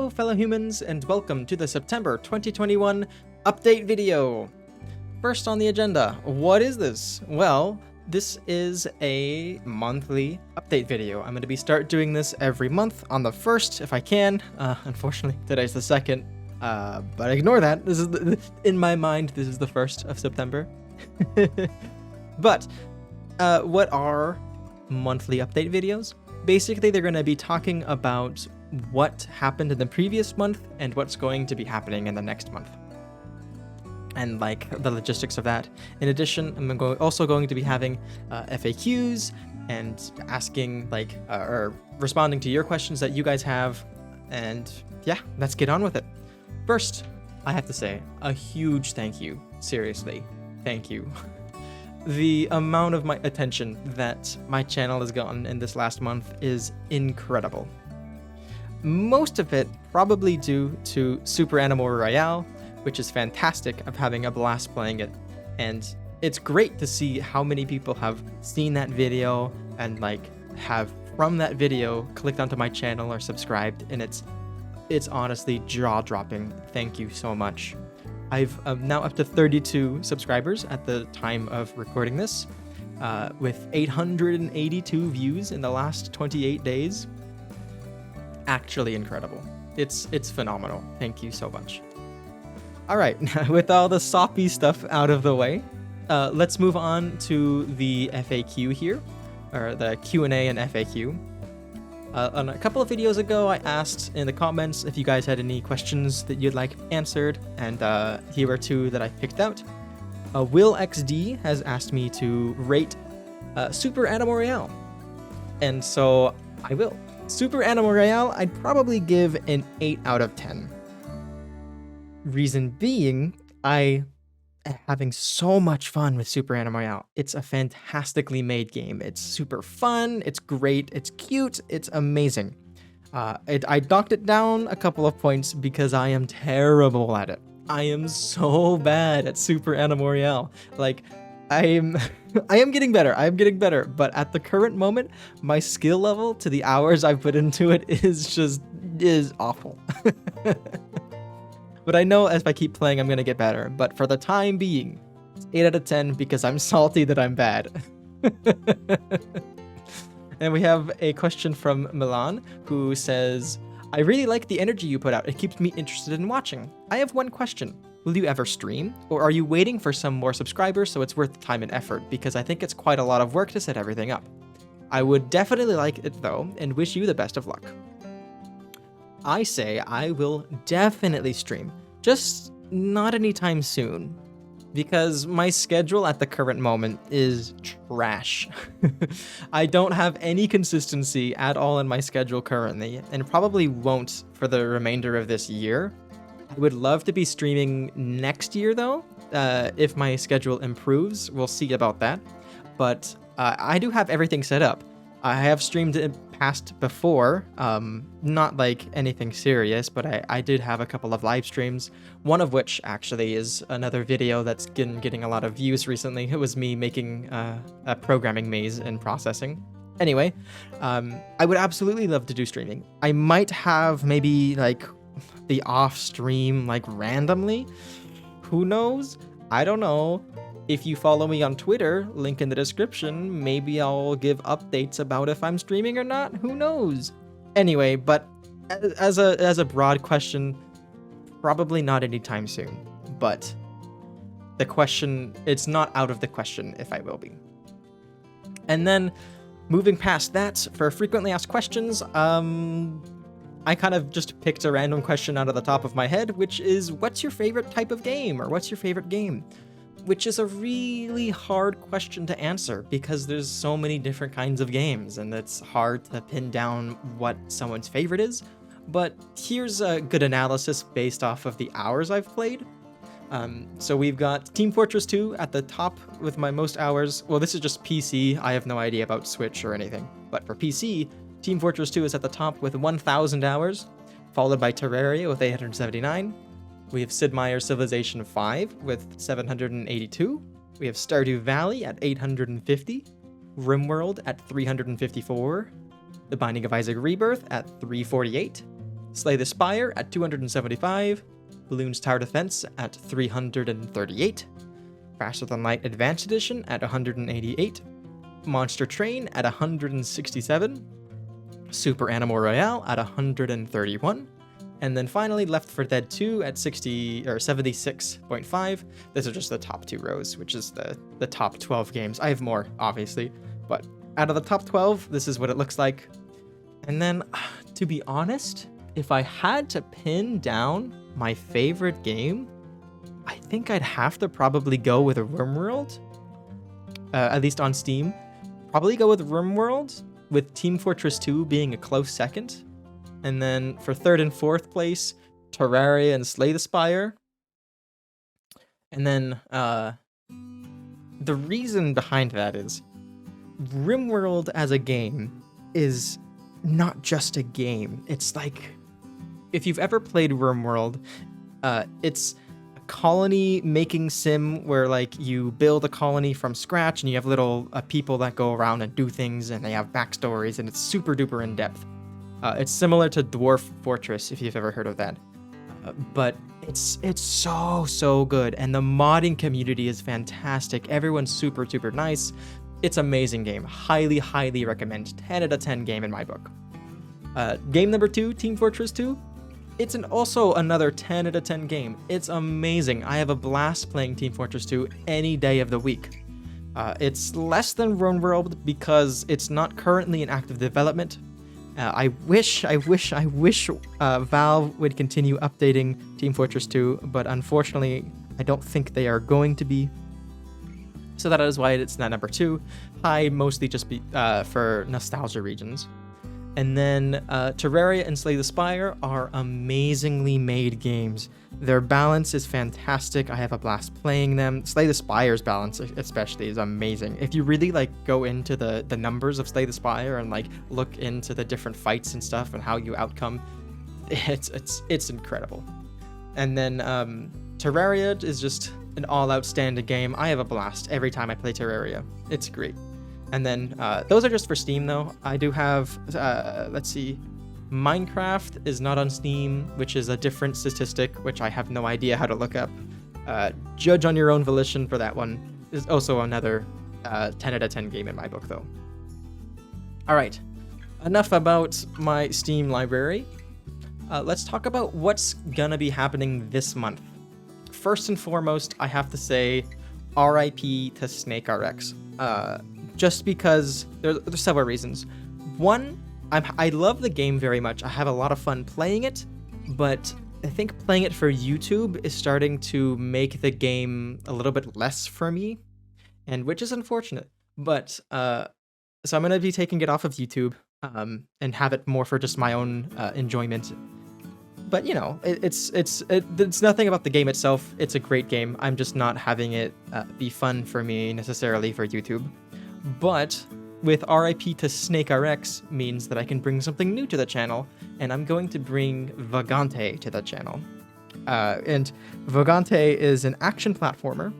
Hello fellow humans and welcome to the September 2021 update video. First on the agenda, what is this? Well, this is a monthly update video. I'm going to start doing this every month on the 1st if I can. Unfortunately, today's the 2nd, but ignore that. This is in my mind, this is the 1st of September. But what are monthly update videos? Basically, they're going to be talking about what happened in the previous month and what's going to be happening in the next month. And like the logistics of that. In addition, I'm also going to be having FAQs and asking or responding to your questions that you guys have. And yeah, let's get on with it. First, I have to say a huge thank you. Seriously, thank you. The amount of my attention that my channel has gotten in this last month is incredible. Most of it probably due to Super Animal Royale, which is fantastic. I'm having a blast playing it, and it's great to see how many people have seen that video and have from that video clicked onto my channel or subscribed, and it's honestly jaw-dropping. Thank you so much. I've now up to 32 subscribers at the time of recording this, with 882 views in the last 28 days. Actually incredible. It's phenomenal. Thank you so much. All right, with all the soppy stuff out of the way, let's move on to the FAQ here, or the Q&A and FAQ. On a couple of videos ago, I asked in the comments if you guys had any questions that you'd like answered, and here are two that I picked out. Will XD has asked me to rate Super Animal Royale, and so I will. Super Animal Royale, I'd probably give an 8 out of 10. Reason being, I am having so much fun with Super Animal Royale. It's a fantastically made game. It's super fun, it's great, it's cute, it's amazing. I knocked it down a couple of points because I am terrible at it. I am so bad at Super Animal Royale. I am getting better. I am getting better, but at the current moment, my skill level to the hours I've put into it is awful. But I know as I keep playing, I'm gonna get better. But for the time being, it's 8 out of 10 because I'm salty that I'm bad. And we have a question from Milan, who says, I really like the energy you put out. It keeps me interested in watching. I have one question. Will you ever stream? Or are you waiting for some more subscribers so it's worth the time and effort? Because I think it's quite a lot of work to set everything up. I would definitely like it though, and wish you the best of luck. I say I will definitely stream, just not anytime soon, because my schedule at the current moment is trash. I don't have any consistency at all in my schedule currently, and probably won't for the remainder of this year. I would love to be streaming next year though, if my schedule improves. We'll see about that, but I do have everything set up. I have streamed in past before, not like anything serious, but I did have a couple of live streams, one of which actually is another video that's getting a lot of views recently. It was me making a programming maze and processing. Anyway, I would absolutely love to do streaming. I might have maybe the off stream randomly. Who knows? I don't know. If you follow me on Twitter, link in the description, maybe I'll give updates about if I'm streaming or not. Who knows? Anyway, but as a broad question, probably not anytime soon. But the question, it's not out of the question if I will be. And then moving past that, for frequently asked questions, I kind of just picked a random question out of the top of my head, which is, what's your favorite type of game? Or what's your favorite game? Which is a really hard question to answer because there's so many different kinds of games and it's hard to pin down what someone's favorite is. But here's a good analysis based off of the hours I've played. So we've got Team Fortress 2 at the top with my most hours. Well, this is just PC. I have no idea about Switch or anything. But for PC, Team Fortress 2 is at the top with 1,000 hours, followed by Terraria with 879. We have Sid Meier's Civilization 5 with 782. We have Stardew Valley at 850. RimWorld at 354. The Binding of Isaac Rebirth at 348. Slay the Spire at 275, Bloons Tower Defense at 338, Faster Than Light Advanced Edition at 188, Monster Train at 167, Super Animal Royale at 131, and then finally Left 4 Dead 2 at 76.5. These are just the top 2 rows, which is the top 12 games. I have more, obviously, but out of the top 12, this is what it looks like. And then, to be honest, if I had to pin down my favorite game, I think I'd have to probably go with RimWorld, at least on Steam. Probably go with RimWorld, with Team Fortress 2 being a close second. And then for third and fourth place, Terraria and Slay the Spire. And then the reason behind that is RimWorld as a game is not just a game. It's like, if you've ever played RimWorld, it's a colony making sim where like you build a colony from scratch and you have little people that go around and do things and they have backstories and it's super duper in depth. It's similar to Dwarf Fortress, if you've ever heard of that. But it's so good, and the modding community is fantastic. Everyone's super nice. It's an amazing game. Highly recommend. 10 out of 10 game in my book. Game number 2, Team Fortress 2. It's also another 10 out of 10 game. It's amazing. I have a blast playing Team Fortress 2 any day of the week. It's less than RimWorld because it's not currently in active development. I wish Valve would continue updating Team Fortress 2, but unfortunately, I don't think they are going to be. So that is why it's not number 2. High mostly just for nostalgia regions. And then Terraria and Slay the Spire are amazingly made games. Their balance is fantastic. I have a blast playing them. Slay the Spire's balance especially is amazing. If you really like go into the numbers of Slay the Spire and like look into the different fights and stuff and how you outcome, it's incredible. And then Terraria is just an all-out standard game. I have a blast every time I play Terraria. It's great. And then those are just for Steam though. I do have, let's see, Minecraft is not on Steam, which is a different statistic, which I have no idea how to look up. Judge on your own volition for that one. Is also another 10 out of 10 game in my book though. All right, enough about my Steam library. Let's talk about what's gonna be happening this month. First and foremost, I have to say RIP to SnakeRX. Just because there's several reasons. One, I love the game very much. I have a lot of fun playing it, but I think playing it for YouTube is starting to make the game a little bit less for me, and which is unfortunate. But so I'm gonna be taking it off of YouTube and have it more for just my own enjoyment. But you know, it's nothing about the game itself. It's a great game. I'm just not having it be fun for me necessarily for YouTube. But with RIP to SnakeRX means that I can bring something new to the channel, and I'm going to bring Vagante to the channel. And Vagante is an action platformer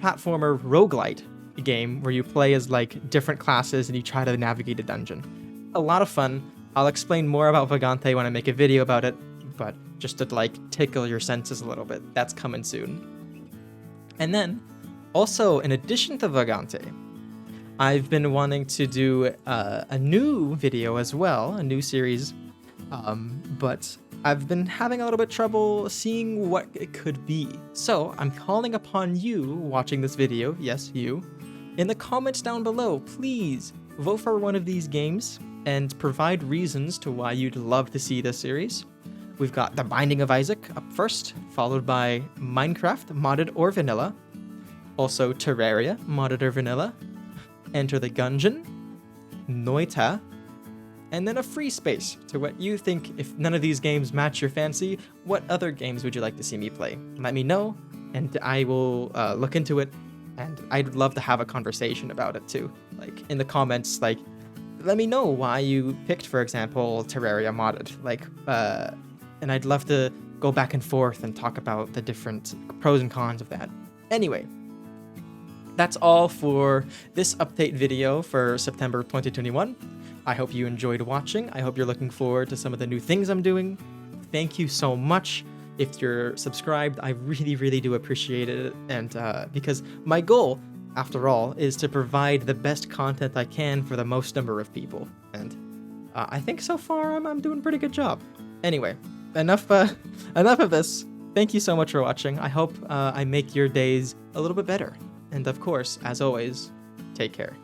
roguelite game where you play as like different classes and you try to navigate a dungeon. A lot of fun. I'll explain more about Vagante when I make a video about it, but just to like tickle your senses a little bit, that's coming soon. And then, also in addition to Vagante, I've been wanting to do a new video as well, a new series, but I've been having a little bit of trouble seeing what it could be. So I'm calling upon you watching this video, yes, you, in the comments down below, please vote for one of these games and provide reasons to why you'd love to see this series. We've got The Binding of Isaac up first, followed by Minecraft, modded or vanilla. Also Terraria, modded or vanilla. Enter the Gungeon, Noita, and then a free space to what you think. If none of these games match your fancy, what other games would you like to see me play? Let me know, and I will look into it, and I'd love to have a conversation about it too. Like, in the comments, like, let me know why you picked, for example, Terraria modded. Like, and I'd love to go back and forth and talk about the different pros and cons of that. Anyway, that's all for this update video for September 2021. I hope you enjoyed watching. I hope you're looking forward to some of the new things I'm doing. Thank you so much. If you're subscribed, I really, really do appreciate it. And because my goal, after all, is to provide the best content I can for the most number of people. And I think so far I'm doing a pretty good job. Anyway, enough of this. Thank you so much for watching. I hope I make your days a little bit better. And of course, as always, take care.